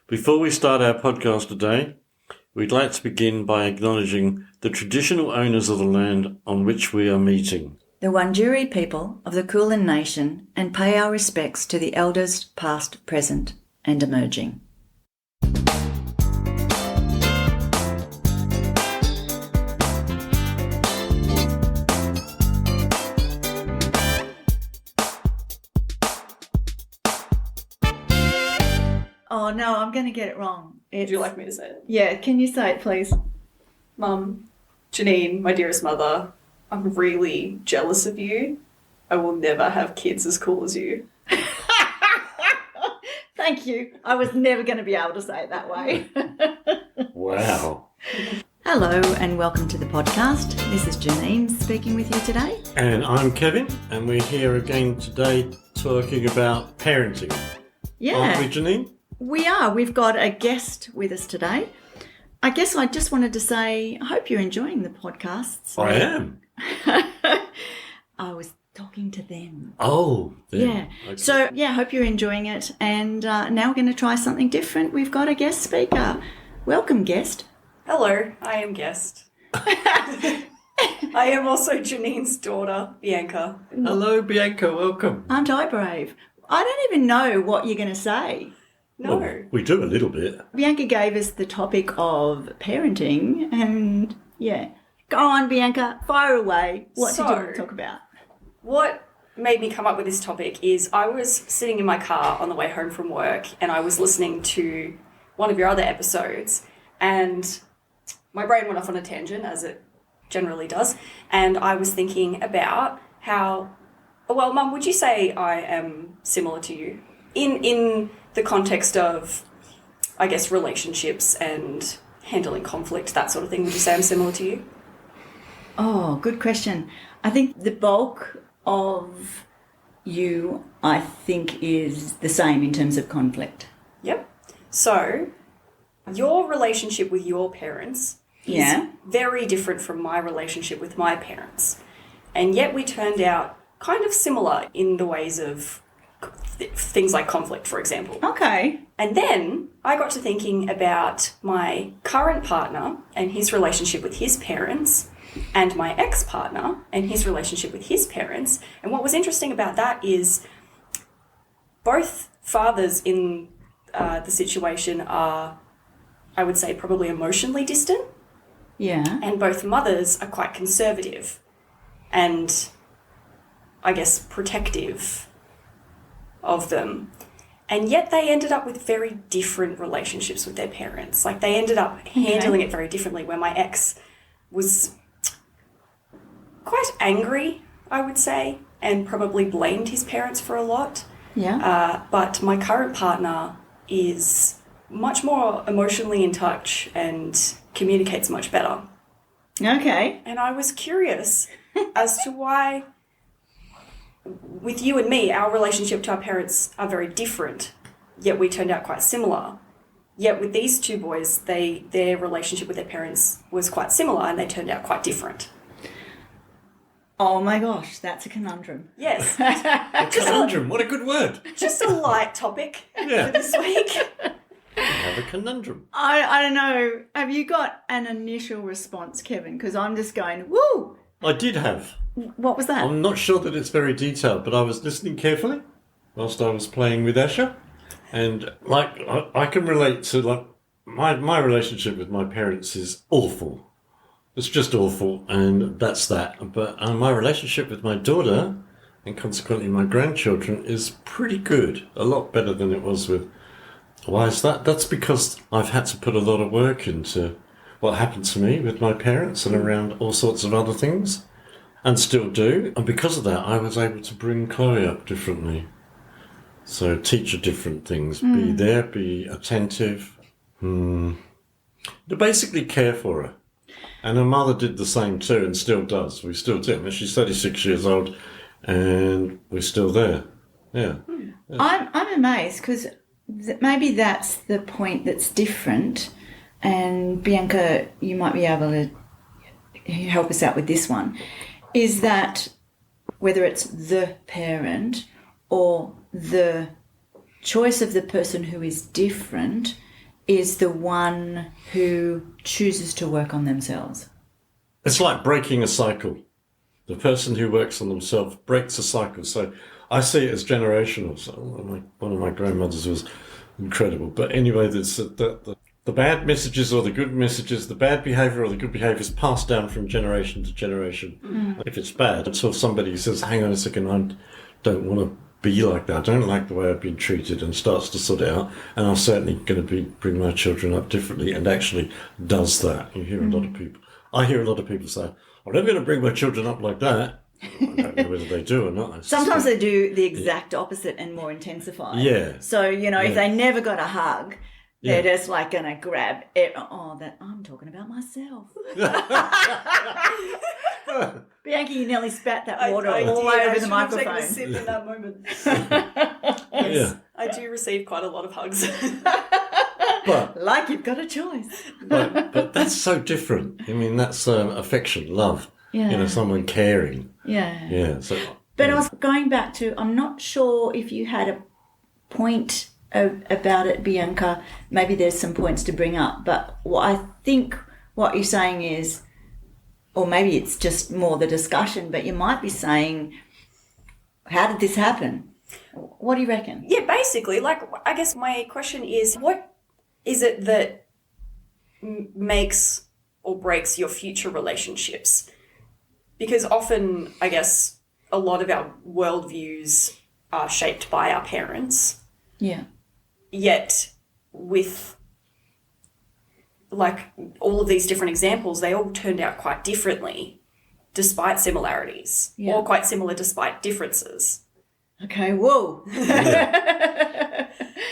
Before we start our podcast today, we'd like to begin by acknowledging the traditional owners of the land on which we are meeting, the Wurundjeri people of the Kulin Nation, and pay our respects to the elders past, present and emerging. Oh no, I'm going to get it wrong. Would you like me to say it? Yeah, can you say it please? Mum, Janine, my dearest mother, I'm really jealous of you. I will never have kids as cool as you. Thank you. I was never going to be able to say it that way. Wow. Hello and welcome to the podcast. This is Janine speaking with you today. And I'm Kevin, and we're here again today talking about parenting. Yeah. Aren't we, Janine? We are. We've got a guest with us today. I guess I just wanted to say, I hope you're enjoying the podcasts. I am. I was talking to them. Oh, them. Yeah. Okay. So, yeah, I hope you're enjoying it. And now we're going to try something different. We've got a guest speaker. Welcome, guest. Hello, I am guest. I am also Janine's daughter, Bianca. Hello, Bianca. Welcome. Aren't I brave? I don't even know what you're going to say. No. Well, we do a little bit. Bianca gave us the topic of parenting and, yeah. Go on, Bianca. Fire away. What did you want to talk about? What made me come up with this topic is I was sitting in my car on the way home from work and I was listening to one of your other episodes and my brain went off on a tangent, as it generally does, and I was thinking about how, well, Mum, would you say I am similar to you? In the context of, I guess, relationships and handling conflict, that sort of thing, would you say I'm similar to you? Oh, good question. I think the bulk of you, I think, is the same in terms of conflict. Yep. So, your relationship with your parents is very different from my relationship with my parents. And yet we turned out kind of similar in the ways of things like conflict, for example. Okay. And then I got to thinking about my current partner and his relationship with his parents and my ex-partner and his relationship with his parents. And what was interesting about that is both fathers in the situation are, I would say, probably emotionally distant. Yeah. And both mothers are quite conservative and, I guess, protective of them. And yet they ended up with very different relationships with their parents. Like, they ended up handling it very differently, where my ex was quite angry, I would say, and probably blamed his parents for a lot. Yeah. But my current partner is much more emotionally in touch and communicates much better. Okay. And I was curious as to why, with you and me, our relationship to our parents are very different, yet we turned out quite similar. Yet with these two boys, their relationship with their parents was quite similar and they turned out quite different. Oh my gosh, that's a conundrum. Yes. Conundrum. What a good word. Just a light topic for this week. We have a conundrum. I don't know. Have you got an initial response, Kevin? Because I'm just going, woo! I did have. What was that? I'm not sure that it's very detailed, but I was listening carefully whilst I was playing with Asher. And, like, I can relate to, like, my relationship with my parents is awful. It's just awful, and that's that. But my relationship with my daughter, and consequently my grandchildren, is pretty good. A lot better than it was with... Why is that? That's because I've had to put a lot of work into what happened to me with my parents and around all sorts of other things, and still do. And because of that, I was able to bring Chloe up differently. So teach her different things. Be there, be attentive. To basically care for her. And her mother did the same too, and still does. We still do. I mean, she's 36 years old, and we're still there. Yeah. I'm amazed because maybe that's the point that's different. And Bianca, you might be able to help us out with this one. Is that whether it's the parent or the choice of the person who is different, is the one who chooses to work on themselves. It's like breaking a cycle. The person who works on themselves breaks a cycle. So I see it as generational. So one of my grandmothers was incredible. But anyway, the bad messages or the good messages, the bad behaviour or the good behaviour is passed down from generation to generation. If it's bad, until somebody says, hang on a second, I don't want to be like that. I don't like the way I've been treated, and starts to sort it out. And I'm certainly going to bring my children up differently, and actually does that. You hear a lot of people. I hear a lot of people say, I'm never going to bring my children up like that. I don't know whether they do or not. Sometimes they do the exact opposite and more intensified. Yeah. So, if they never got a hug, they're just like going to grab it. I'm talking about myself. Bianca, you nearly spat that water all over the microphone. I should have taken a sip in that moment. Yes, Yeah. I do receive quite a lot of hugs. But like you've got a choice. but that's so different. I mean, that's affection, love. Yeah. Someone caring. Yeah. Yeah. So, But I was going back to, I'm not sure if you had a point about it, Bianca. Maybe there's some points to bring up. But I think what you're saying is, or maybe it's just more the discussion, but you might be saying, how did this happen? What do you reckon? Yeah, basically, I guess my question is, what is it that makes or breaks your future relationships? Because often, I guess, a lot of our worldviews are shaped by our parents. Yeah. Yet, with all of these different examples, they all turned out quite differently, despite similarities, or quite similar despite differences. Okay, whoa.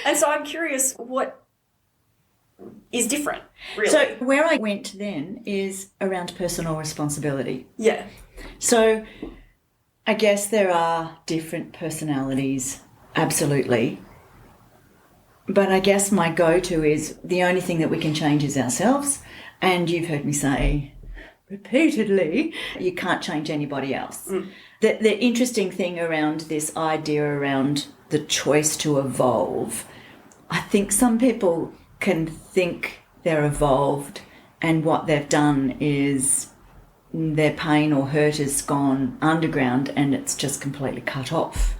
And so I'm curious, what is different, really? So where I went then is around personal responsibility. Yeah. So I guess there are different personalities, absolutely. But I guess my go-to is the only thing that we can change is ourselves. And you've heard me say repeatedly, you can't change anybody else. The interesting thing around this idea around the choice to evolve, I think some people can think they're evolved and what they've done is their pain or hurt has gone underground and it's just completely cut off.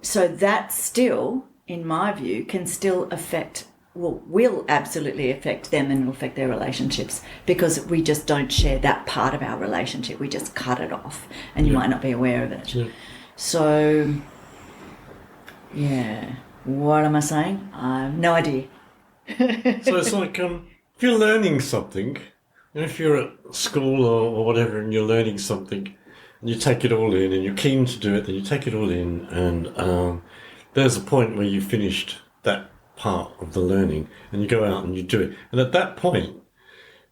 So that still, in my view, can still affect, will absolutely affect them and will affect their relationships because we just don't share that part of our relationship. We just cut it off and you might not be aware of it. Yeah. So, what am I saying? I have no idea. So it's like if you're learning something, if you're at school or whatever and you're learning something and you take it all in and you're keen to do it, then you take it all in and there's a point where you've finished that part of the learning and you go out and you do it. And at that point,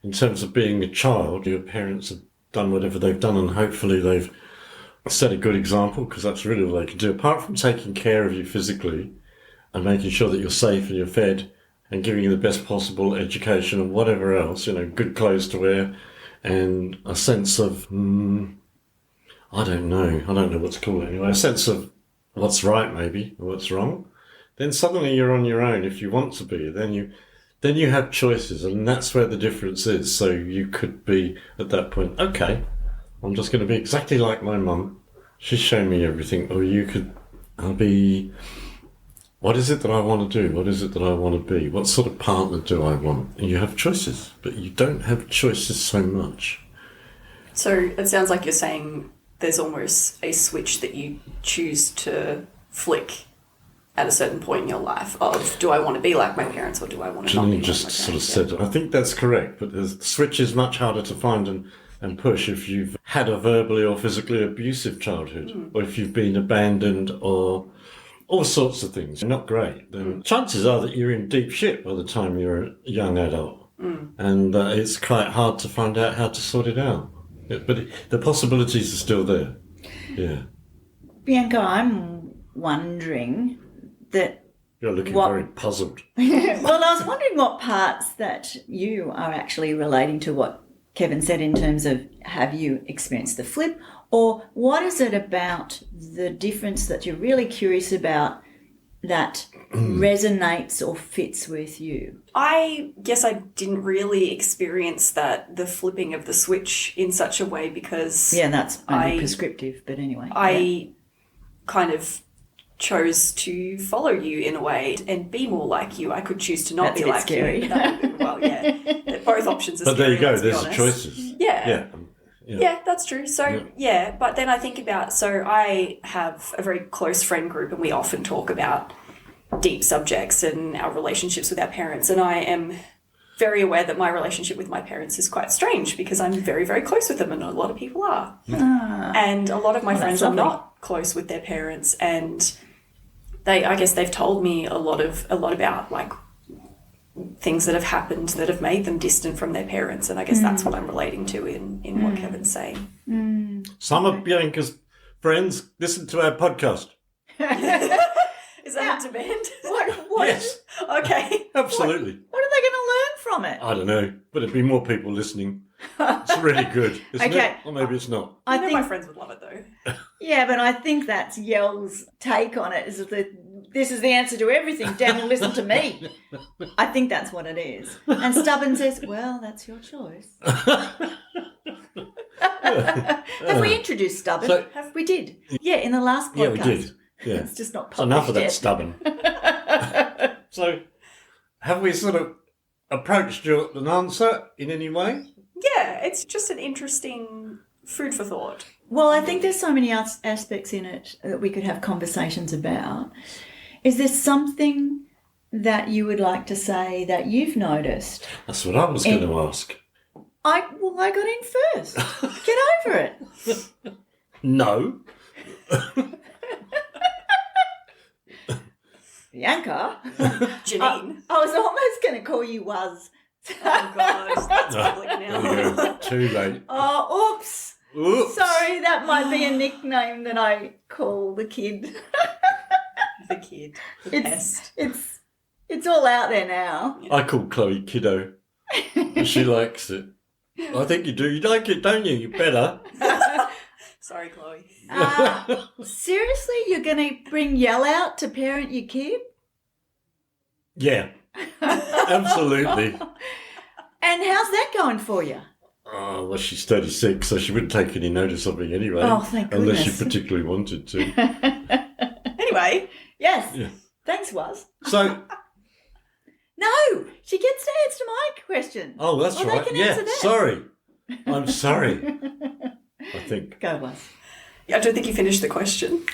in terms of being a child, your parents have done whatever they've done and hopefully they've set a good example because that's really all they can do. Apart from taking care of you physically and making sure that you're safe and you're fed and giving you the best possible education and whatever else, good clothes to wear and a sense of, I don't know what to call it anyway, a sense of what's right maybe, or what's wrong, then suddenly you're on your own if you want to be. Then you have choices and that's where the difference is. So you could be at that point, okay, I'm just going to be exactly like my mum. She's shown me everything. Or I'll be, what is it that I want to do? What is it that I want to be? What sort of partner do I want? And you have choices, but you don't have choices so much. So it sounds like you're saying there's almost a switch that you choose to flick at a certain point in your life of, do I want to be like my parents or do I want to not be like my parents? You just sort of said it. I think that's correct, but the switch is much harder to find and push if you've had a verbally or physically abusive childhood or if you've been abandoned or all sorts of things. Not great. Then chances are that you're in deep shit by the time you're a young adult. And it's quite hard to find out how to sort it out. But the possibilities are still there. Yeah. Bianca, I'm wondering that... You're looking very puzzled. Well, I was wondering what parts that you are actually relating to what Kevin said in terms of have you experienced the flip, or what is it about the difference that you're really curious about that resonates or fits with you? I guess I didn't really experience the flipping of the switch in such a way because Yeah, that's only prescriptive, but anyway. I kind of chose to follow you in a way and be more like you. I could choose to not That's be a bit like scary. you. Well, yeah. Both options are But there scary, you go. let's be There's honest. choices. Yeah. Yeah. Yeah, that's true. So, but then I think about, so I have a very close friend group and we often talk about deep subjects and our relationships with our parents. And I am very aware that my relationship with my parents is quite strange because I'm very, very close with them and a lot of people are. And a lot of my friends are lovely. not close with their parents and I guess they've told me a lot about like things that have happened that have made them distant from their parents, and I guess that's what I'm relating to in what Kevin's saying. Some of Bianca's friends listen to our podcast. Is that on demand? What? Yes, Okay. absolutely. What are they going to learn from it? I don't know, but it'd be more people listening. It's really good, isn't Okay. it? Or maybe it's not. I I know think, my friends would love it though. yeah, but I think that's Yell's take on it. Is that this is the answer to everything. Daniel, listen to me. I think that's what it is. And Stubborn says, "Well, that's your choice." Have we introduced Stubborn? So- We did. Yeah, in the last podcast. Yeah, we did. Yeah. It's just not So published enough of that yet. stubborn. So, have we sort of approached an answer in any way? Yeah, it's just an interesting food for thought. Well, I think there's so many aspects in it that we could have conversations about. Is there something that you would like to say that you've noticed? That's what I was going to ask. I got in first. Get over it. No. Bianca, Janine. I was almost going to call you Was. Oh gosh, that's public There you now. go. Too late. Oh, oops. Oops. Sorry, that might be a nickname that I call the kid. The kid, the pest. It's all out there now. I call Chloe Kiddo. She likes it. I think you do. You like it, don't you? You better. Sorry, Chloe. Seriously, you're going to bring Yell out to parent your kid? Yeah. Absolutely. And how's that going for you? Oh, well, she's 36, so she wouldn't take any notice of me anyway. Oh, thank Unless she goodness. particularly wanted to. Anyway, Yes. Yeah. Thanks, Was. So, No, she gets to answer my question. oh, that's Well, they right. can Yeah, answer that. sorry. I'm sorry. I think. Go, Was. I don't think you finished the question.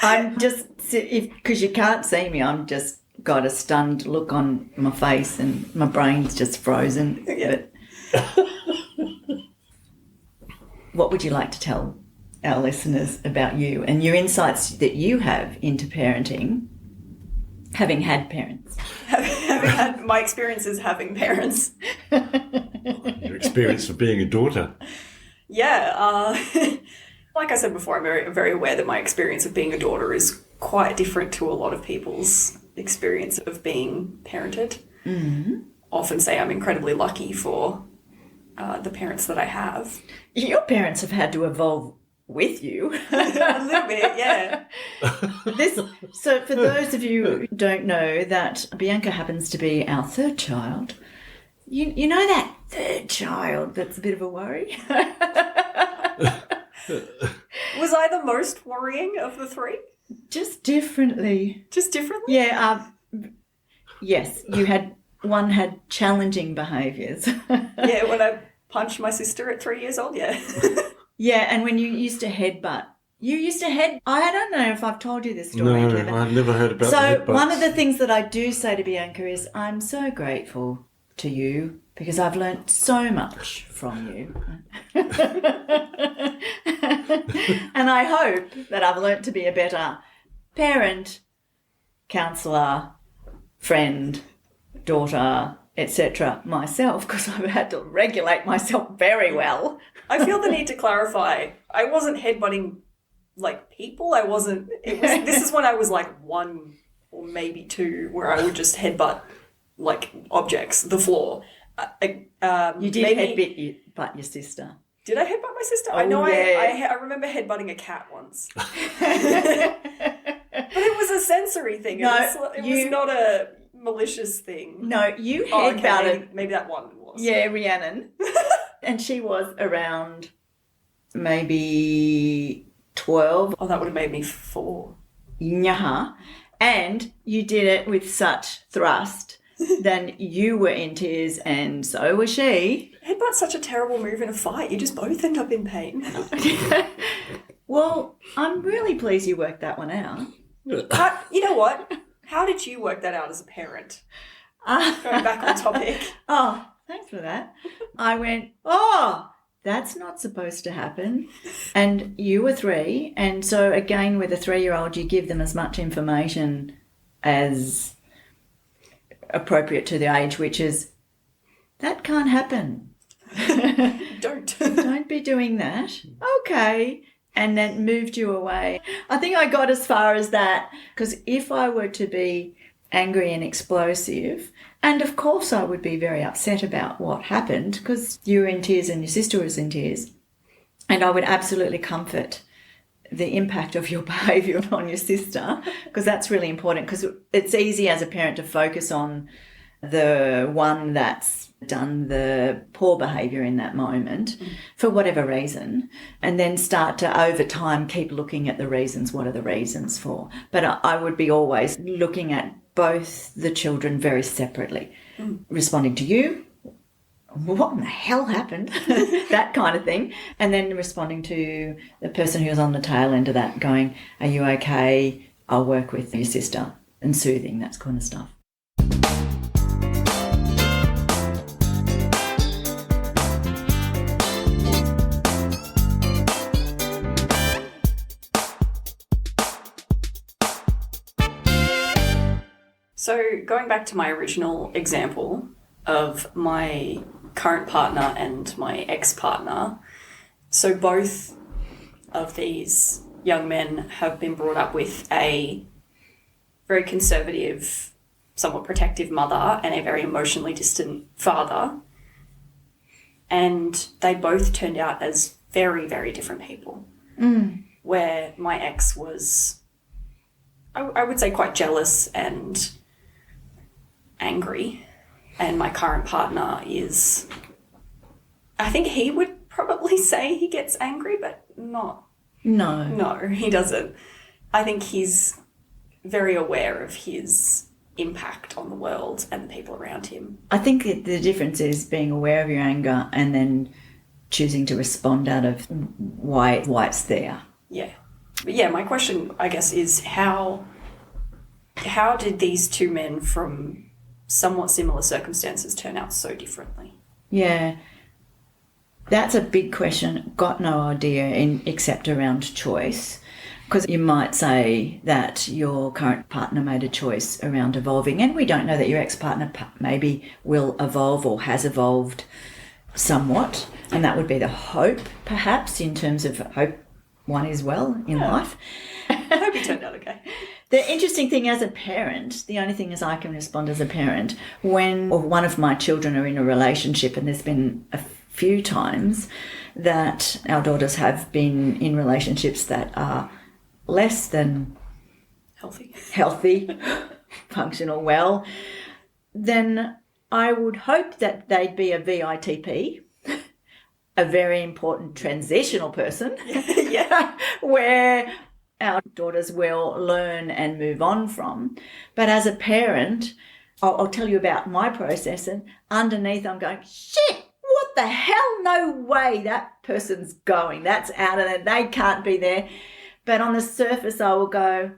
I'm just, because you can't see me, I'm just got a stunned look on my face and my brain's just frozen. Yeah. But what would you like to tell our listeners about you and your insights that you have into parenting, having had parents? Having had my experiences having parents. Your experience of being a daughter. Yeah, like I said before, I'm very, very aware that my experience of being a daughter is quite different to a lot of people's experience of being parented. Mm-hmm. Often say I'm incredibly lucky for the parents that I have. Your parents have had to evolve with you. A little bit, yeah. So for those of you who don't know that Bianca happens to be our third child, you know that third child that's a bit of a worry? Was I the most worrying of the three? Just differently. Just differently? Yeah, yes, one had challenging behaviours. Yeah, when I punched my sister at 3 years old, yeah. Yeah, and when you used to headbutt. I don't know if I've told you this story, No, Kevin. I've never heard about So the headbutts. one of the things that I do say to Bianca is, I'm so grateful to you because I've learnt so much from you. And I hope that I've learnt to be a better parent, counsellor, friend, daughter, etc. myself because I've had to regulate myself very well. I feel the need to clarify. I wasn't headbutting like people. This is when I was like 1 or maybe 2 where I would just headbutt like objects, the floor. You did headbutt your sister. Did I headbutt my sister? I know yeah. I remember headbutting a cat once. But it was a sensory thing. No, it was not a malicious thing. No, you Oh, headbutted. okay, maybe that one was. Yeah, Rhiannon. And she was around maybe 12. Oh, that would have made me 4. Nyaha. And you did it with such thrust. Then you were in tears and so was she. Headbutt's such a terrible move in a fight. You just both end up in pain. Well, I'm really pleased you worked that one out. You know what? How did you work that out as a parent? Going back on topic. Oh, thanks for that. I went, oh, that's not supposed to happen. And you were 3. And so again, with a 3-year-old, you give them as much information as appropriate to the age, which is, that can't happen. Don't. Don't be doing that. Okay. And then moved you away. I think I got as far as that, because if I were to be angry and explosive, and of course I would be very upset about what happened, because you were in tears and your sister was in tears, and I would absolutely comfort the impact of your behaviour on your sister, because that's really important, because it's easy as a parent to focus on the one that's done the poor behaviour in that moment for whatever reason, and then start to over time keep looking at the reasons. What are the reasons for? But I would be always looking at both the children very separately, responding to you, what in the hell happened? That kind of thing. And then responding to the person who's on the tail end of that, going, are you okay? I'll work with your sister, and soothing, that kind of stuff. So going back to my original example of my current partner and my ex-partner, so both of these young men have been brought up with a very conservative, somewhat protective mother and a very emotionally distant father. And they both turned out as very, very different people. Where my ex was, I would say, quite jealous and angry. And my current partner is, I think he would probably say he gets angry, but not. No, he doesn't. I think he's very aware of his impact on the world and the people around him. I think the difference is being aware of your anger and then choosing to respond out of why it's there. Yeah. But yeah, my question, I guess, is how did these two men from somewhat similar circumstances turn out so differently? Yeah. That's a big question. Got no idea, except around choice. Because you might say that your current partner made a choice around evolving, and we don't know that your ex-partner maybe will evolve or has evolved somewhat, and that would be the hope, perhaps, in terms of hope one is well in life. I hope he turned out okay. The interesting thing as a parent, the only thing is I can respond as a parent, when one of my children are in a relationship, and there's been a few times that our daughters have been in relationships that are less than healthy, functional well, then I would hope that they'd be a VITP, a very important transitional person, where our daughters will learn and move on from. But as a parent, I'll tell you about my process, and underneath I'm going, shit, what the hell? No way that person's going. That's out of there. They can't be there. But on the surface, I will go,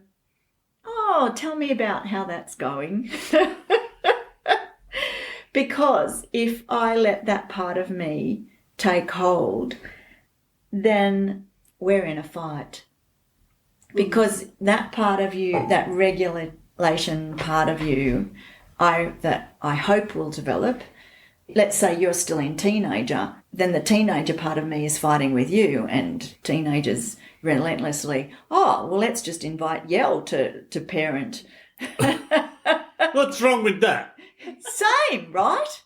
oh, tell me about how that's going. Because if I let that part of me take hold, then we're in a fight. Because that part of you, that regulation part of you, that I hope will develop, let's say you're still in teenager, then the teenager part of me is fighting with you, and teenagers relentlessly, oh, well, let's just invite Yell to parent. What's wrong with that? Same, right?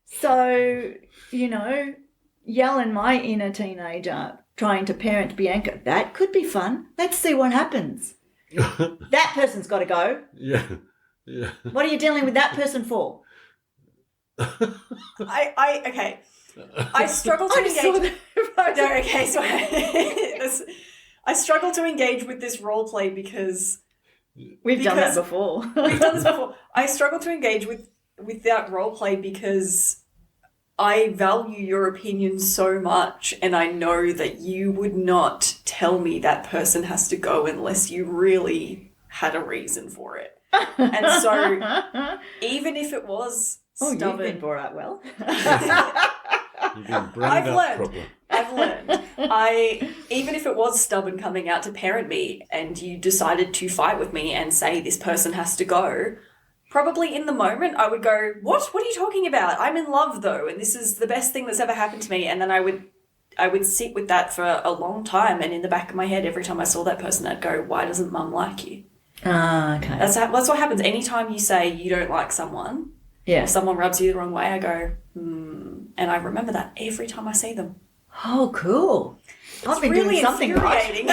So, yell in my inner teenager trying to parent Bianca, that could be fun. Let's see what happens. That person's got to go. Yeah. Yeah. What are you dealing with that person for? Okay. I struggle to I just saw engage. that. No, okay, so I struggle to engage with this role play because We've done that because- before. we've done this before. I struggle to engage with that role play because I value your opinion so much, and I know that you would not tell me that person has to go unless you really had a reason for it. And so, even if it was You've been stubborn, brought up well. You've been brained I've up learned. properly. I've learned. Even if it was stubborn coming out to parent me, and you decided to fight with me and say this person has to go, probably in the moment I would go, "What? What are you talking about? I'm in love though, and this is the best thing that's ever happened to me." And then I would sit with that for a long time, and in the back of my head, every time I saw that person, I'd go, "Why doesn't Mum like you?" Okay. That's what happens anytime you say you don't like someone. Yeah. If someone rubs you the wrong way, I go, and I remember that every time I see them. Oh, cool. I've been Really doing something right. infuriating.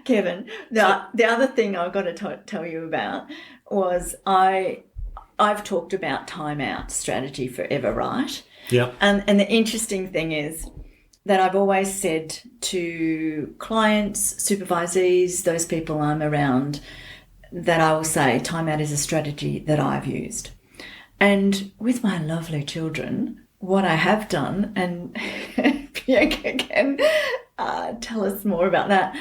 Kevin, the other thing I've got to tell you about was I've talked about timeout strategy forever, right? Yeah. And the interesting thing is that I've always said to clients, supervisees, those people I'm around, that I will say timeout is a strategy that I've used. And with my lovely children, what I have done, and Bianca can tell us more about that,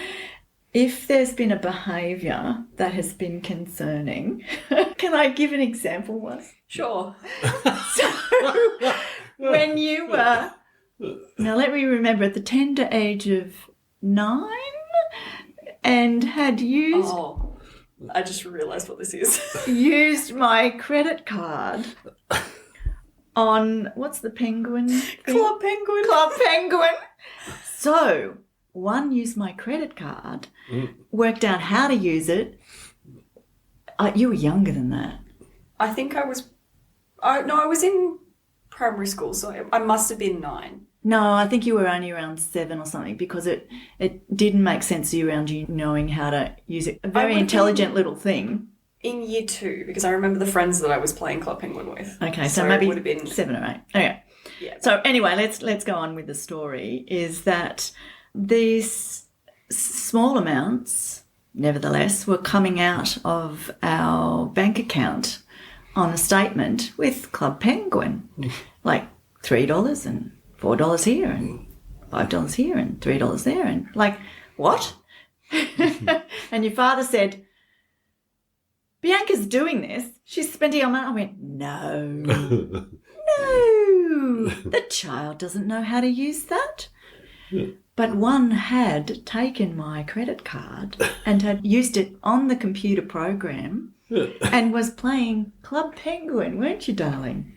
if there's been a behaviour that has been concerning, can I give an example once? Sure. So, when you were, now let me remember, at the tender age of 9 and had used Oh, I just realised what this is. used my credit card on, what's the penguin thing? Club Penguin. Club Penguin. So, one used my credit card, worked out how to use it. You were younger than that. I think I was in primary school, so I must have been 9. No, I think you were only around 7 or something, because it didn't make sense to you around you knowing how to use it. A very would've intelligent little thing. In year 2, because I remember the friends that I was playing Club Penguin with. Okay, so it maybe would have been 7 or 8. Okay. Yeah. So anyway, let's go on with the story. Is that these small amounts, nevertheless, were coming out of our bank account on a statement with Club Penguin, like $3 and $4 here and $5 here and $3 there, and like, what? And your father said, Bianca's doing this. She's spending our money. I went, no, no, the child doesn't know how to use that. But one had taken my credit card and had used it on the computer program and was playing Club Penguin, weren't you, darling?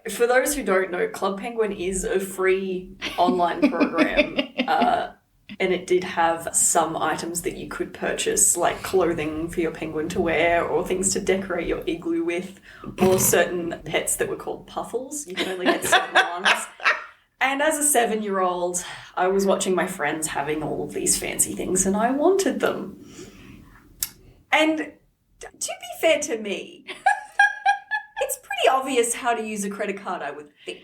For those who don't know, Club Penguin is a free online program, and it did have some items that you could purchase, like clothing for your penguin to wear, or things to decorate your igloo with, or certain pets that were called puffles. You can only get certain ones. And as a 7-year-old, I was watching my friends having all of these fancy things, and I wanted them. And to be fair to me, it's pretty obvious how to use a credit card, I would think.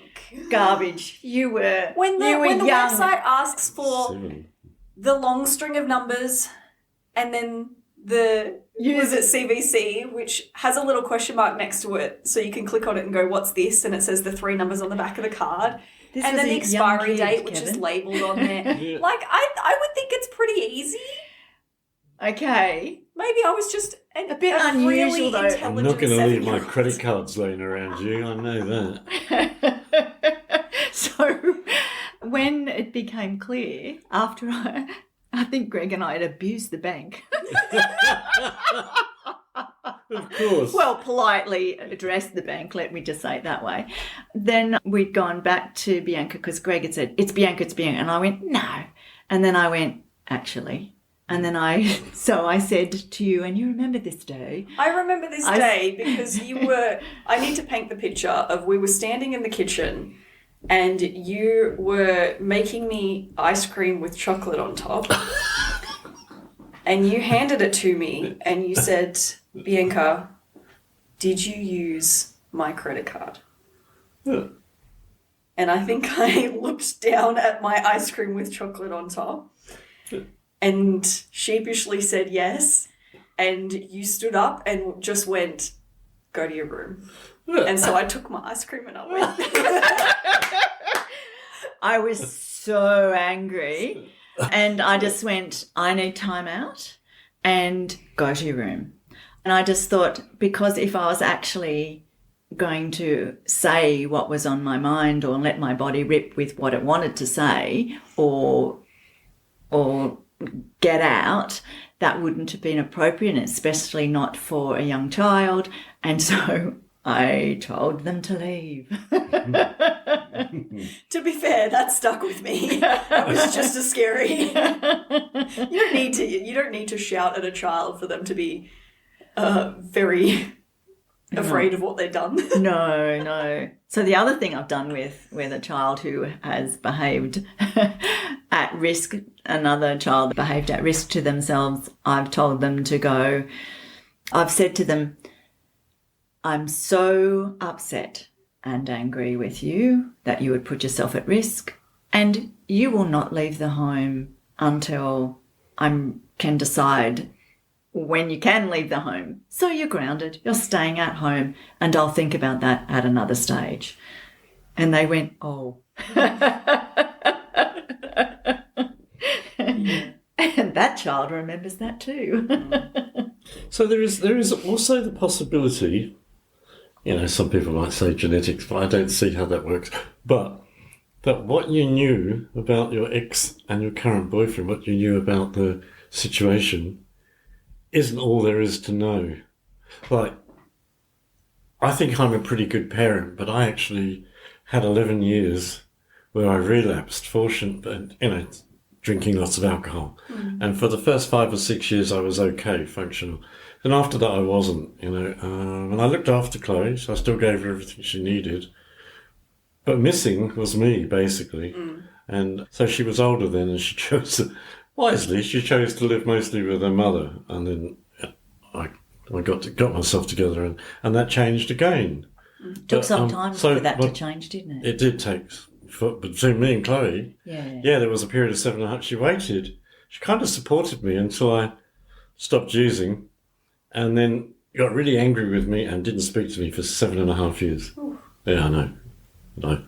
Garbage. You were When the young. website asks for 7. the long string of numbers and then the User- CVC, which has a little question mark next to it, so you can click on it and go, what's this? And it says the 3 numbers on the back of the card. This And was then the a young expiry kid, date, which is Kevin. labelled on there. Yeah. Like, I would think it's pretty easy. Okay. Maybe I was just A bit unusual, really though. intelligent I'm not going to leave my 7-year-old. credit cards laying around you. I know that. So when it became clear, after I think Greg and I had abused the bank, Of course. well, politely addressed the bank, let me just say it that way, then we'd gone back to Bianca because Greg had said, it's Bianca. And I went, no. And then I went, actually, And then I said to you, and you remember this day. I remember this day because I need to paint the picture of we were standing in the kitchen and you were making me ice cream with chocolate on top. And you handed it to me and you said, Bianca, did you use my credit card? Yeah. And I think I looked down at my ice cream with chocolate on top and sheepishly said yes. And you stood up and just went, go to your room. Yeah. And so I took my ice cream and I went. I was so angry. And I just went, I need time out and go to your room. And I just thought, because if I was actually going to say what was on my mind or let my body rip with what it wanted to say or get out, that wouldn't have been appropriate, especially not for a young child. And so I told them to leave. To be fair, that stuck with me. That was just as scary. You don't need to shout at a child for them to be very afraid of what they've done. No. So the other thing I've done with a child who has behaved at risk, another child behaved at risk to themselves, I've told them to go. I've said to them, I'm so upset and angry with you that you would put yourself at risk, and you will not leave the home until I can decide when you can leave the home. So you're grounded, you're staying at home, and I'll think about that at another stage. And they went, oh. And that child remembers that too. So there is also the possibility, some people might say genetics, but I don't see how that works. But that what you knew about your ex and your current boyfriend, what you knew about the situation, isn't all there is to know. Like, I think I'm a pretty good parent, but I actually had 11 years where I relapsed, drinking lots of alcohol. And for the first 5 or 6 years, I was okay, functional. Then after that, I wasn't, and I looked after Chloe, so I still gave her everything she needed. But missing was me, basically. And so she was older then, and she chose, wisely, she chose to live mostly with her mother. And then I got myself together, and that changed again. Took some time for that to change, didn't it? It did take, between me and Chloe, there was a period of 7.5. She waited. She kind of supported me until I stopped using, and then got really angry with me and didn't speak to me for 7.5 years. Ooh. Yeah, I know.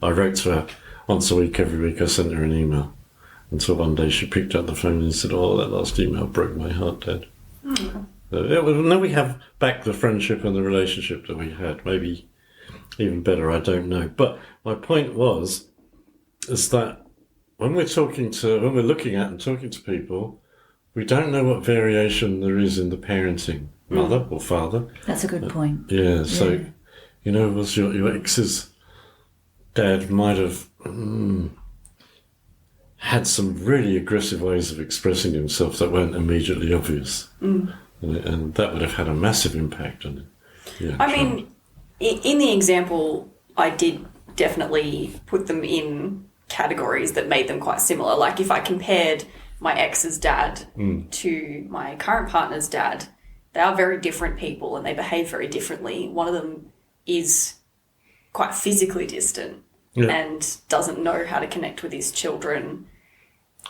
I wrote to her once a week, every week. I sent her an email until one day she picked up the phone and said, "Oh, that last email broke my heart, Dad." Now we have back the friendship and the relationship that we had. Maybe even better, I don't know. But my point is that when we're looking at and talking to people, we don't know what variation there is in the parenting, mother or father. That's a good point. Yeah, so, was your ex's dad might have had some really aggressive ways of expressing himself that weren't immediately obvious. And that would have had a massive impact on it. Yeah, I mean, in the example, I did definitely put them in categories that made them quite similar. Like if I compared my ex's dad to my current partner's dad, they are very different people and they behave very differently. One of them is quite physically distant and doesn't know how to connect with his children.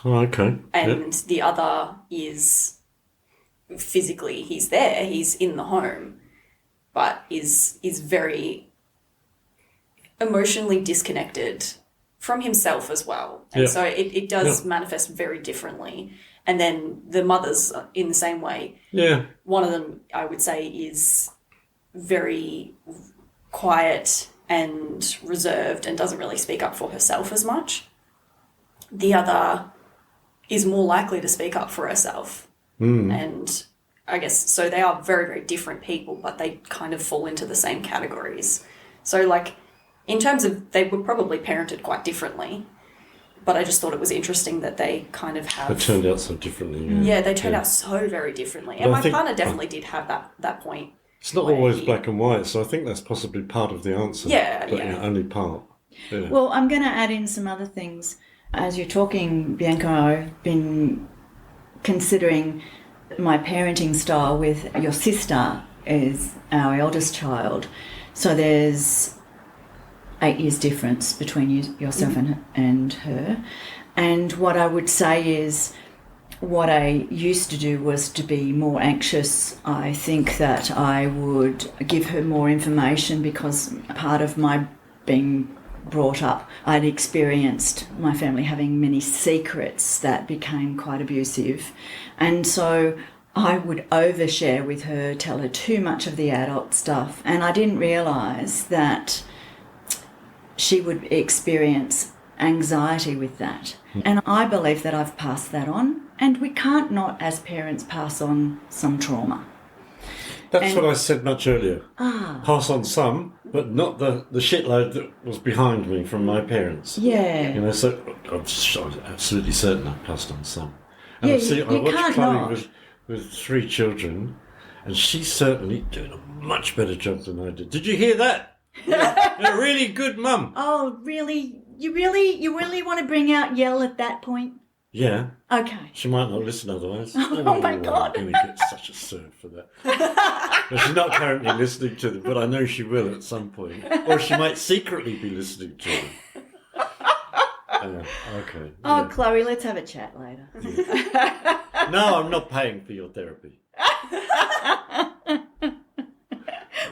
Oh, okay. And the other is physically, he's there, he's in the home, but is very emotionally disconnected from himself as well. And so it does manifest very differently. And then the mother's in the same way. Yeah. One of them, I would say, is very quiet and reserved and doesn't really speak up for herself as much. The other is more likely to speak up for herself. And I guess, so they are very, very different people, but they kind of fall into the same categories. So, like, in terms of, they were probably parented quite differently, But I just thought it was interesting that they kind of have... It turned out so differently. Yeah, they turned out so very differently. And But I my think- partner definitely did have that point. It's not where always he- black and white, so I think that's possibly part of the answer. Yeah, but, yeah. only part. Yeah. Well, I'm going to add in some other things. As you're talking, Bianca, I've been considering my parenting style with your sister is our eldest child. So there's 8 years difference between yourself and her. And what I would say is what I used to do was to be more anxious. I think that I would give her more information because part of my being brought up, I'd experienced my family having many secrets that became quite abusive. And so I would overshare with her, tell her too much of the adult stuff. And I didn't realise that she would experience anxiety with that. And I believe that I've passed that on. And we can't not, as parents, pass on some trauma. That's what I said much earlier. Pass on some, but not the shitload that was behind me from my parents. Yeah. You know, so I'm absolutely certain I passed on some. And Yeah, I you watched can't Chloe not. with 3 children, and she's certainly doing a much better job than I did. Did you hear that? You're a really good mum. Oh, really? You really want to bring out Yell at that point? Yeah, Okay. she might not listen otherwise. Oh my God. I'm going to get such a serve for that. But she's not currently listening to them, but I know she will at some point. Or she might secretly be listening to them. Okay. Oh, yeah. Chloe, let's have a chat later. No, I'm not paying for your therapy.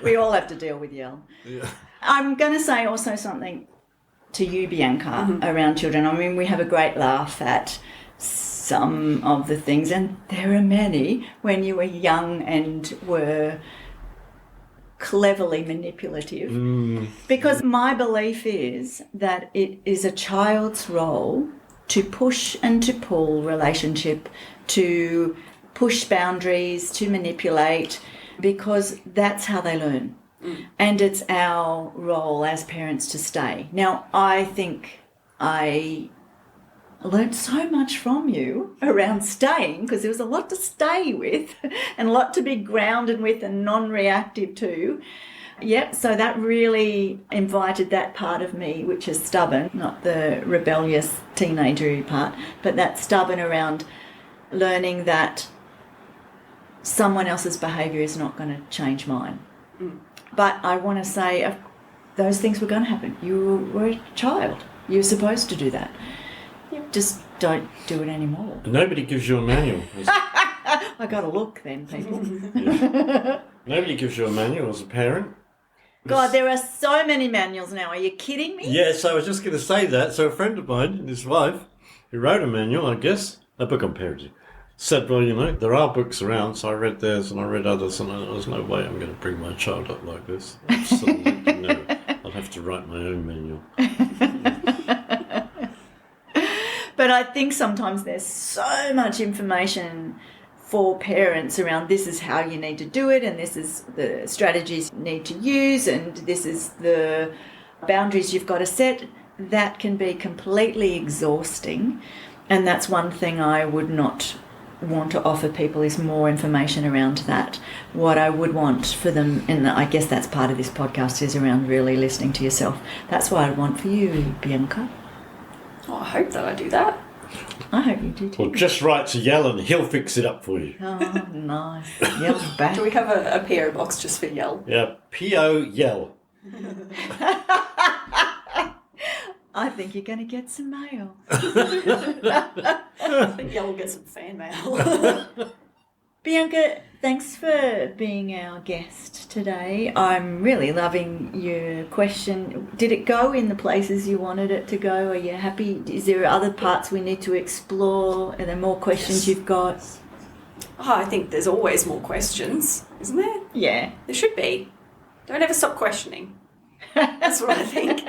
We all have to deal with Yell. Yeah. I'm going to say also something to you, Bianca, around children. I mean, we have a great laugh at some of the things, and there are many when you were young and were cleverly manipulative. Because my belief is that it is a child's role to push and to pull relationship, to push boundaries, to manipulate, because that's how they learn. And it's our role as parents to stay. Now, I think I learnt so much from you around staying, because there was a lot to stay with and a lot to be grounded with and non-reactive to. Yep, so that really invited that part of me, which is stubborn, not the rebellious teenager part, but that stubborn around learning that someone else's behaviour is not going to change mine. But I want to say those things were going to happen. You were a child. You were supposed to do that. Just don't do it anymore. Nobody gives you a manual. I got to look then, people. Nobody gives you a manual as a parent. God, there are so many manuals now. Are you kidding me? Yes, I was just going to say that. So a friend of mine and his wife, who wrote a manual, I guess, a book on parenting, said, well, you know, there are books around, so I read theirs and I read others, and there's no way I'm going to bring my child up like this. Absolutely no. I'll have to write my own manual. But I think sometimes there's so much information for parents around this is how you need to do it, and this is the strategies you need to use, and this is the boundaries you've got to set. That can be completely exhausting, and that's one thing I would not want to offer people is more information around that. What I would want for them, and I guess that's part of this podcast, is around really listening to yourself. That's what I want for you, Bianca. Oh, I hope that I do that. I hope you do too. Well, just write to Yell and he'll fix it up for you. Oh, nice. Yell's back. Do we have a PO box just for Yell? Yeah, P.O. Yell. I think you're going to get some mail. I think Yell will get some fan mail. Bianca, thanks for being our guest today. I'm really loving your question. Did it go in the places you wanted it to go? Are you happy? Is there other parts we need to explore? Are there more questions you've got? Oh, I think there's always more questions, isn't there? Yeah. There should be. Don't ever stop questioning. That's what I think.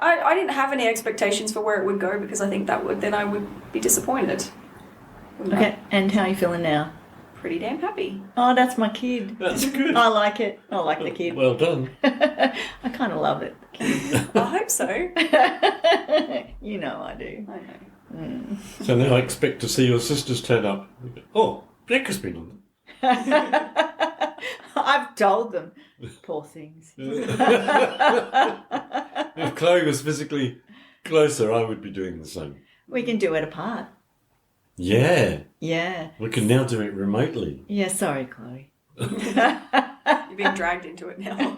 I didn't have any expectations for where it would go, because I think then I would be disappointed. wouldn't I? Okay, and how are you feeling now? pretty damn happy. Oh, that's my kid. That's good. I like it. I like the kid. Well done. I kind of love it. I hope so. You know I do. I know. So now I expect to see your sisters turn up. Oh, Bianca's been on I've told them. Poor things. If Chloe was physically closer, I would be doing the same. We can do it apart. Yeah, Yeah. we can now do it remotely. Yeah, sorry, Chloe. You're being dragged into it now.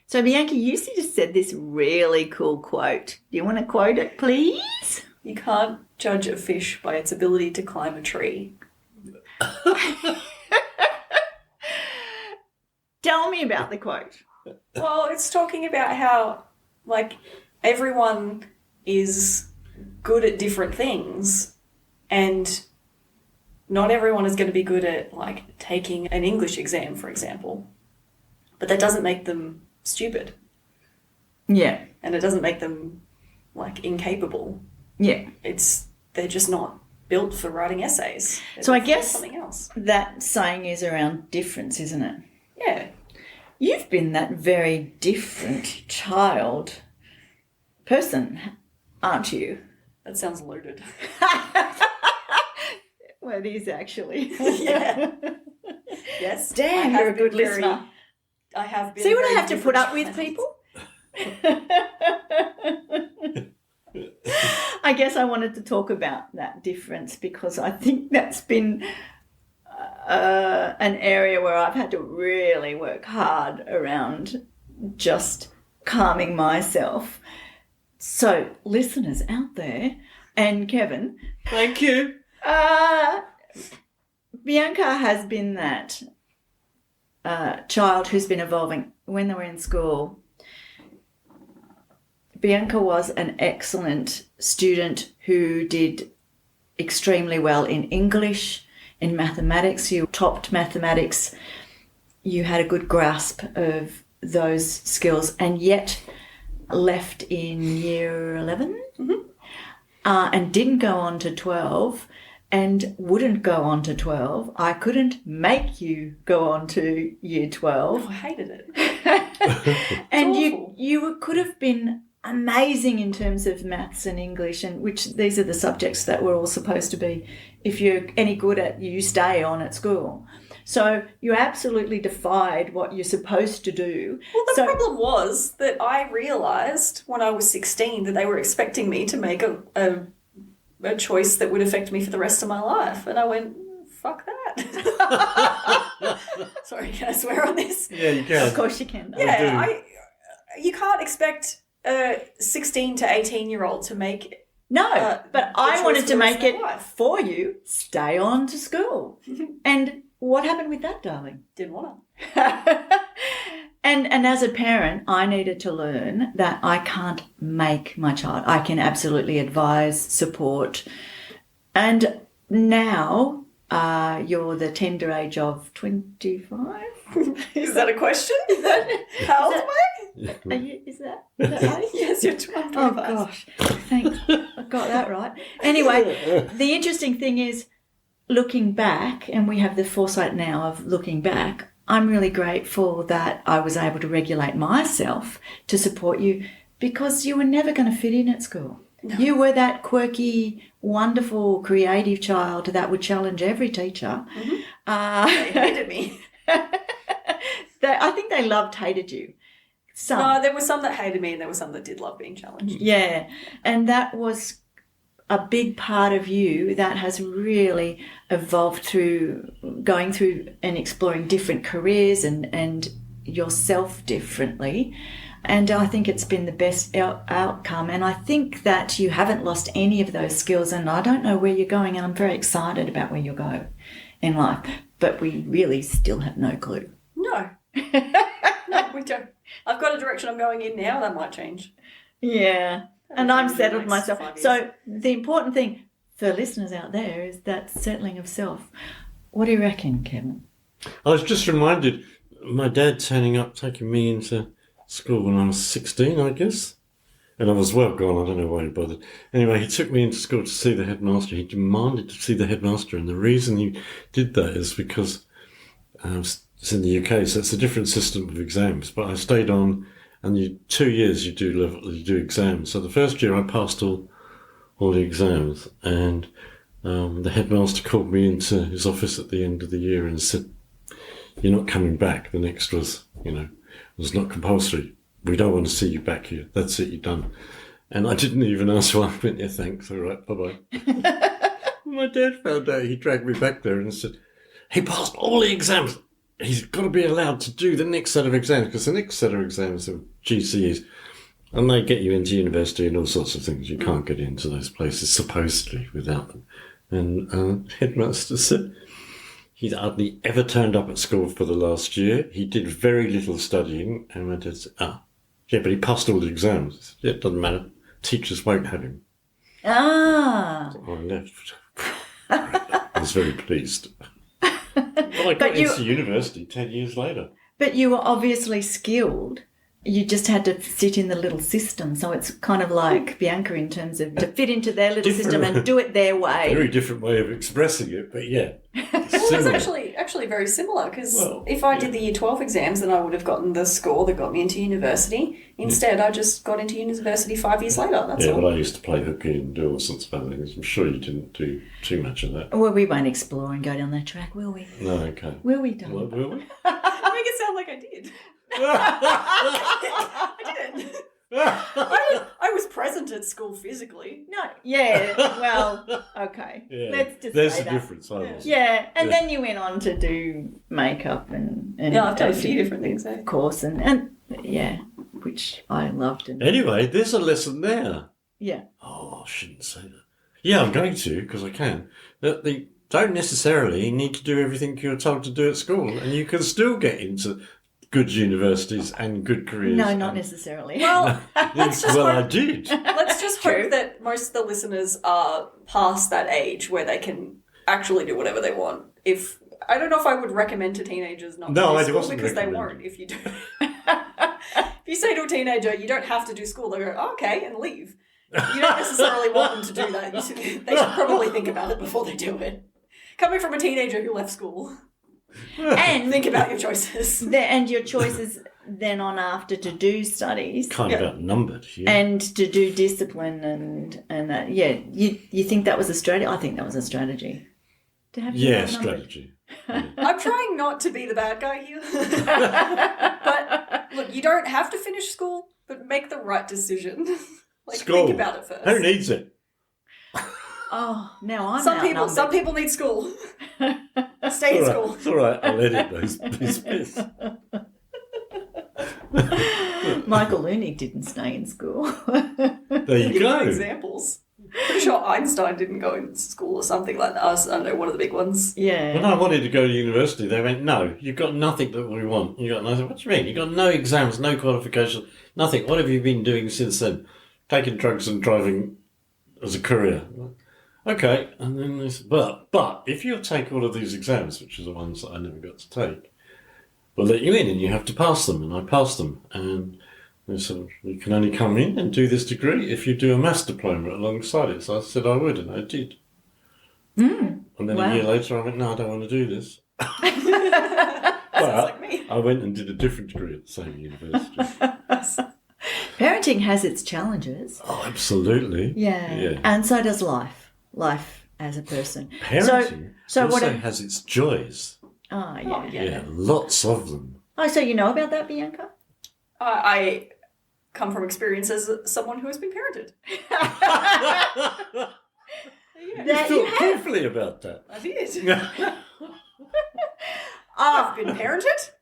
So, Bianca, you just said this really cool quote. Do you want to quote it, please? You can't judge a fish by its ability to climb a tree. Tell me about the quote. Well, it's talking about how, like, everyone is good at different things, and not everyone is going to be good at, like, taking an English exam, for example. But that doesn't make them stupid, Yeah. and it doesn't make them, like, incapable. Yeah. They're just not built for writing essays. They're So I built for guess something else. that saying is around difference, isn't it? Yeah. You've been that very different person, aren't you? That sounds loaded. Well, it is actually. Yeah. Yes. Damn, I you're a have good been very- listener. I have been. See what I very have to put different up with, child. people? I guess I wanted to talk about that difference because I think that's been an area where I've had to really work hard around just calming myself. So, listeners out there, and Kevin, Thank you. Bianca has been that child who's been evolving. When they were in school, Bianca was an excellent student who did extremely well in English, in mathematics. You topped mathematics. You had a good grasp of those skills, and yet left in year 11 and didn't go on to 12 and wouldn't go on to 12. I couldn't make you go on to year 12. Oh, I hated it. And awful. you could have been amazing in terms of maths and English, and which these are the subjects that we're all supposed to be. If you're any good at, you stay on at school. So you absolutely defied what you're supposed to do. Well, the problem was that I realised when I was 16 that they were expecting me to make a choice that would affect me for the rest of my life. And I went, fuck that. Sorry, can I swear on this? Yeah, you Of can. course you can. Yeah, you can't expect a 16 to 18-year-old to make... No, but the I choice wanted for to the make rest of it their life. for you. Stay on to school. And what happened with that, darling? Didn't want to. And as a parent, I needed to learn that I can't make my child. I can absolutely advise, support. And now you're the tender age of 25. Is that a question? How old am I? Is that right? Yes, you're 25. Oh, gosh. Thanks. I got that right. Anyway, the interesting thing is looking back, and we have the foresight now of looking back, I'm really grateful that I was able to regulate myself to support you because you were never going to fit in at school. No. You were that quirky, wonderful, creative child that would challenge every teacher. They hated me. I think they hated you. Some. No, there were some that hated me and there were some that did love being challenged. Yeah, and that was a big part of you that has really evolved through going through and exploring different careers and yourself differently. And I think it's been the best outcome. And I think that you haven't lost any of those skills. And I don't know where you're going, and I'm very excited about where you'll go in life. But we really still have no clue. No. No, we don't. I've got a direction I'm going in now. That might change. Yeah. And I'm settled Next myself. 5 years. So the important thing for listeners out there is that settling of self. What do you reckon, Kevin? I was just reminded, my dad turning up, taking me into school when I was 16, I guess. And I was well gone, I don't know why he bothered. Anyway, he took me into school to see the headmaster. He demanded to see the headmaster, and the reason he did that is because it's in the UK, so it's a different system of exams. But I stayed on, and 2 years you do exams. So the first year I passed all the exams, and the headmaster called me into his office at the end of the year and said, "You're not coming back." The next was not compulsory. "We don't want to see you back here. That's it, you're done." And I didn't even ask why. I went, "Yeah, thanks, all right, bye-bye." My dad found out. He dragged me back there and said, "He passed all the exams. He's got to be allowed to do the next set of exams, because the next set of exams are GCEs. And they get you into university and all sorts of things. You can't get into those places, supposedly, without them." And headmaster said he'd hardly ever turned up at school for the last year. He did very little studying. And my dad said, yeah, but he passed all the exams. I said, "Yeah, it doesn't matter. Teachers won't have him." Ah. So I left. I was very pleased. But I got into university 10 years later. But you were obviously skilled. You just had to sit in the little system. So it's kind of like Bianca in terms of to fit into their little system and do it their way. Very different way of expressing it, but yeah. Well, it's actually very similar, because if I did the Year 12 exams, then I would have gotten the score that got me into university. Instead, I just got into university 5 years later. That's all. But I used to play hooky and do all sorts of other things. I'm sure you didn't do too much of that. Well, we won't explore and go down that track, will we? No, okay. Will we, Don? Will we? Make it sound like I did. I didn't. I was present at school physically. No, yeah, well, okay. Yeah. Let's just There's say a that. difference. I was. Yeah, and then you went on to do makeup and Yeah, I've done a few different things. Of course, and yeah, which I loved. And Anyway, there's a lesson there. yeah. Oh, I shouldn't say that. Yeah, I'm going to, because I can. That they don't necessarily need to do everything you're told to do at school, and you can still get into good universities and good careers. No, not necessarily. Well, I did. let's just True. hope that most of the listeners are past that age where they can actually do whatever they want. I don't know if I would recommend to teenagers not to do I school, wasn't because they recommending. won't if you do. If you say to a teenager, "You don't have to do school," they go, "Oh, okay," and leave. You don't necessarily want them to do that. They should probably think about it before they do it. Coming from a teenager who left school, and think about your choices. and your choices then on after to do studies Kind of outnumbered. Yeah. and to do discipline and that. Yeah, you think that was a strategy? I think that was a strategy. To have you outnumbered. Strategy. I'm trying not to be the bad guy here. But look, you don't have to finish school, but make the right decision. School. Think about it first. Who needs it? Oh, now I'm Some outnumbered. people need school. Stay in school. It's all right. I'll edit those bits. Michael Leunig didn't stay in school. There you Give go. examples. Pretty sure Einstein didn't go in school or something like that. I don't know, one of the big ones. Yeah. When I wanted to go to university, they went, "No, you've got nothing that we want. You got nothing." "What do you mean? You got no exams, no qualifications, nothing. What have you been doing since then? Taking drugs and driving as a career." Okay, and then they said, but if you take all of these exams, which are the ones that I never got to take, we'll let you in and you have to pass them. And I passed them. And they said, "You can only come in and do this degree if you do a maths diploma alongside it." So I said I would, and I did. And then Wow. a year later I went, "No, I don't want to do this." Sounds like me. I went and did a different degree at the same university. Parenting has its challenges. Oh, absolutely. Yeah. And so does life. Life as a person. Parenting so also what? has its joys. Oh, yeah. Yeah, lots of them. Oh, so you know about that, Bianca? I come from experience as someone who has been parented. That you Thought have. carefully about that. I did. Ah, I've been parented.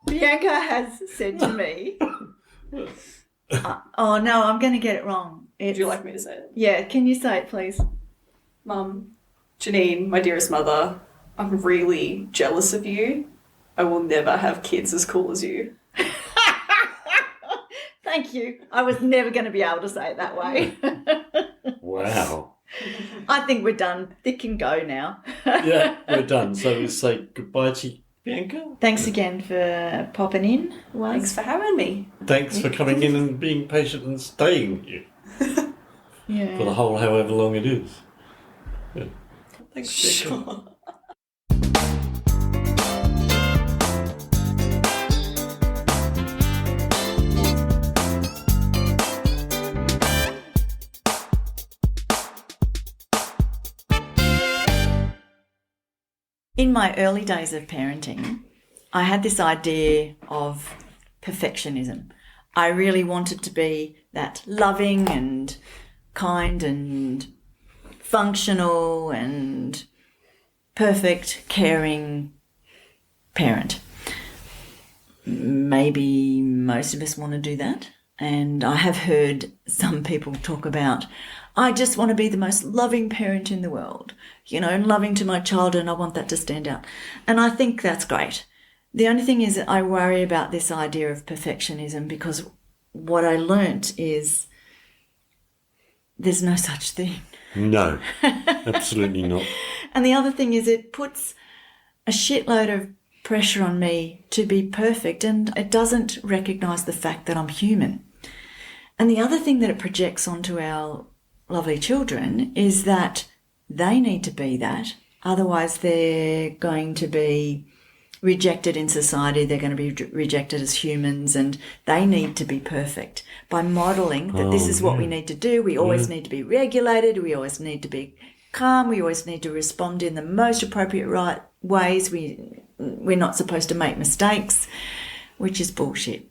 Bianca has said to me. Oh no, I'm going to get it wrong. Would you like me to say it? Yeah, can you say it, please? Mum, Janine, my dearest mother, I'm really jealous of you. I will never have kids as cool as you. Thank you. I was never going to be able to say it that way. Wow. I think we're done. Thick and go now. Yeah, we're done. So we say goodbye to Bianca. Thanks again for popping in. Thanks for having me. Thanks for coming in and being patient and staying here for the whole however long it is. Yeah. Thanks, Bianca. Sure. In my early days of parenting, I had this idea of perfectionism. I really wanted to be that loving and kind and functional and perfect, caring parent. Maybe most of us want to do that. And I have heard some people talk about, I just want to be the most loving parent in the world, and loving to my child, and I want that to stand out. And I think that's great. The only thing is that I worry about this idea of perfectionism, because what I learnt is there's no such thing. No, absolutely not. And the other thing is it puts a shitload of pressure on me to be perfect, and it doesn't recognise the fact that I'm human. And the other thing that it projects onto our lovely children is that they need to be that. Otherwise, they're going to be rejected in society. They're going to be rejected as humans, and they need to be perfect. By modelling that this is what we need to do, we always need to be regulated, we always need to be calm, we always need to respond in the most appropriate right ways. We're not supposed to make mistakes, which is bullshit.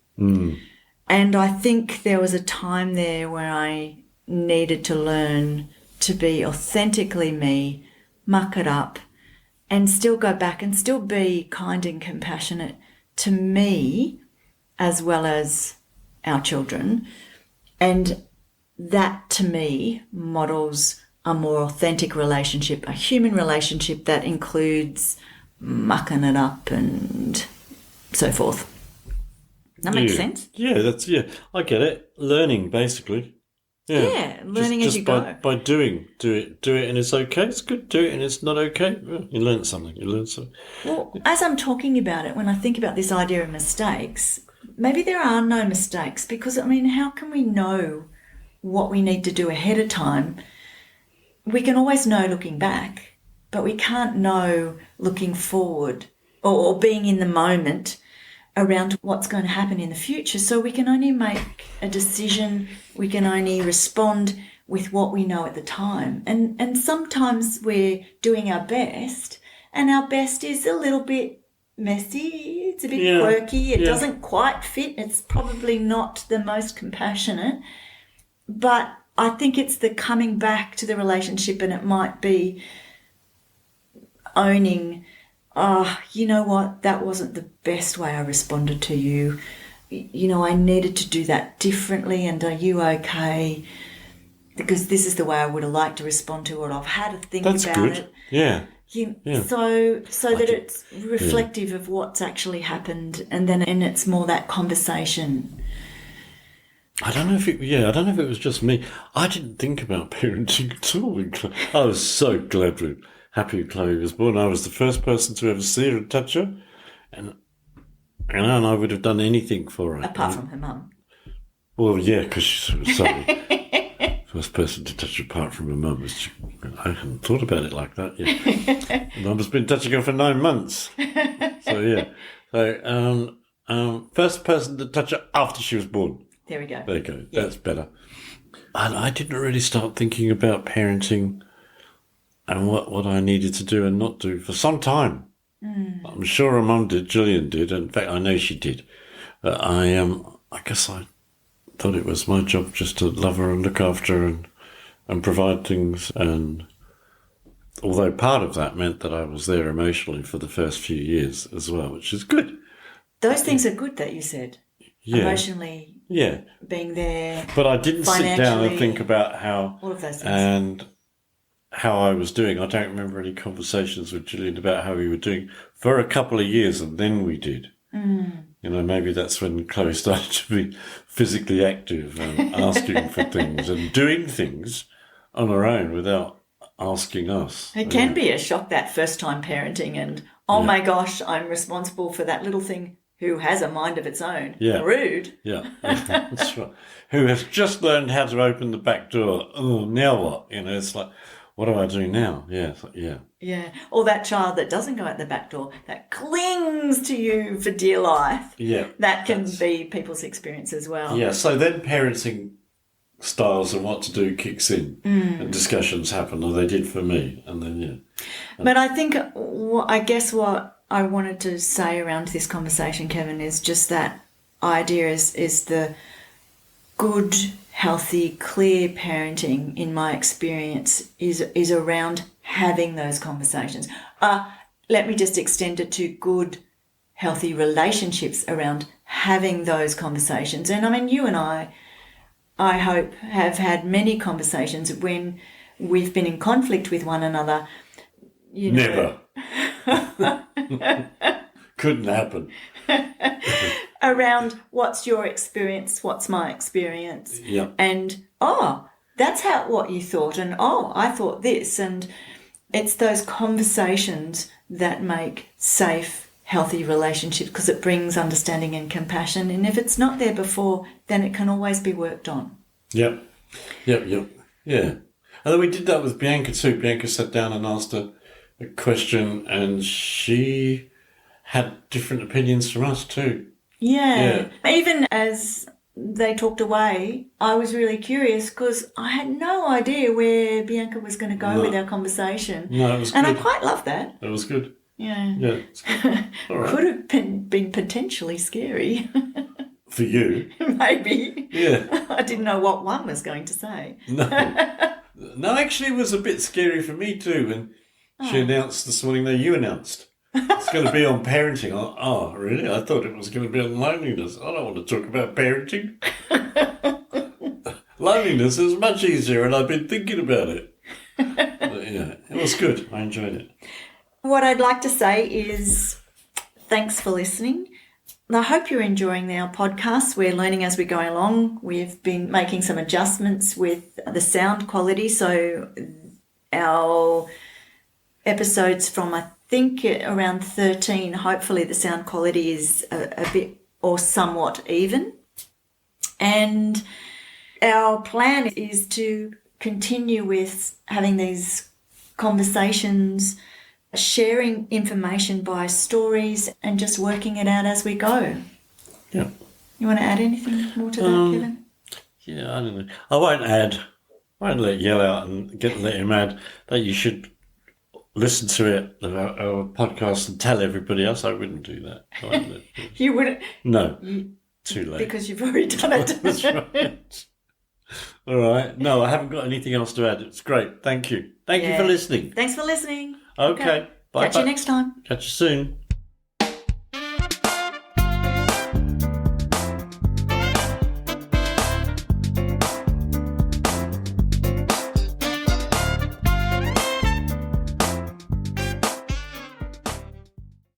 And I think there was a time there where I needed to learn to be authentically me, muck it up, and still go back and still be kind and compassionate to me as well as our children. And that, to me, models a more authentic relationship, a human relationship that includes mucking it up and so forth. That makes sense? Yeah, I get it. Learning, basically. Yeah, learning as you go. By doing, do it and it's okay, it's good, do it and it's not okay, well, you learn something. Well, as I'm talking about it, when I think about this idea of mistakes, maybe there are no mistakes, because, how can we know what we need to do ahead of time? We can always know looking back, but we can't know looking forward or being in the moment around what's going to happen in the future. So we can only make a decision, we can only respond with what we know at the time. And sometimes we're doing our best, and our best is a little bit messy, it's a bit quirky, it doesn't quite fit, it's probably not the most compassionate, but I think it's the coming back to the relationship, and it might be owning, you know what, that wasn't the best way I responded to you. I needed to do that differently, and are you okay? Because this is the way I would have liked to respond to it. I've had to think about good. it. Yeah. So that it's reflective of what's actually happened, and it's more that conversation. I don't know if it was just me. I didn't think about parenting at all. I was so happy Chloe was born. I was the first person to ever see her and touch her, and I would have done anything for her. Apart from her mum. Well, yeah, because she's sorry. First person to touch her apart from her mum. I hadn't thought about it like that yet. Mum's been touching her for 9 months. So, yeah. So, first person to touch her after she was born. There we go. There you go. Yeah. That's better. And I didn't really start thinking about parenting and what I needed to do and not do for some time. I'm sure her mum did, Gillian did. In fact, I know she did. I guess I thought it was my job just to love her and look after her and provide things. And although part of that meant that I was there emotionally for the first few years as well, which is good. Those things are good that you said. Yeah. Emotionally. Yeah. Being there. But I didn't sit down and think about how all of those things. And how I was doing. I don't remember any conversations with Gillian about how we were doing for a couple of years, and then we did. Maybe that's when Chloe started to be physically active and asking for things and doing things on her own without asking us. It can be a shock, that first time parenting, and oh Yeah. my gosh, I'm responsible for that little thing who has a mind of its own. Yeah. Rude. Yeah, that's right. Who has just learned how to open the back door. Oh, now what? It's like, what do I do now? Yeah, it's like, yeah. Yeah. Or that child that doesn't go out the back door, that clings to you for dear life. Yeah. That can be people's experience as well. Yeah, so then parenting styles and what to do kicks in and discussions happen, or they did for me. And then, yeah. But I think, I guess what I wanted to say around this conversation, Kevin, is just that idea is the good, healthy, clear parenting, in my experience, is around having those conversations. Let me just extend it to good, healthy relationships around having those conversations. And I mean, you and I hope, have had many conversations when we've been in conflict with one another. Never. Couldn't happen. Around what's your experience, what's my experience. Yeah. And, that's what you thought. And, I thought this. And it's those conversations that make safe, healthy relationships, because it brings understanding and compassion. And if it's not there before, then it can always be worked on. Yep. Yeah. And then we did that with Bianca too. Bianca sat down and asked a question, and she had different opinions from us too. Yeah. Even as they talked away, I was really curious because I had no idea where Bianca was going to go with our conversation. No, it was and good. I quite loved that. It was good. Yeah. Yeah. It's good. All right. Could have been potentially scary. For you. Maybe. Yeah. I didn't know what one was going to say. No, actually, it was a bit scary for me too when she announced this morning that you announced. It's going to be on parenting. Oh, really? I thought it was going to be on loneliness. I don't want to talk about parenting. Loneliness is much easier, and I've been thinking about it. But yeah, it was good. I enjoyed it. What I'd like to say is thanks for listening. I hope you're enjoying our podcast. We're learning as we go along. We've been making some adjustments with the sound quality. So our episodes from, I think, around 13, hopefully the sound quality is a bit or somewhat even. And our plan is to continue with having these conversations, sharing information by stories, and just working it out as we go. Yeah. You want to add anything more to that, Kevin? Yeah, I don't know. I won't let yell out and let him add that you should listen to it, our podcast, and tell everybody else. I wouldn't do that. I won't let- You wouldn't, No, too late. because you've already done it. That's right. All right. No, I haven't got anything else to add. It's great. Thank you. Thank you for listening. Thanks for listening. Okay. Bye. Catch you next time. Catch you soon.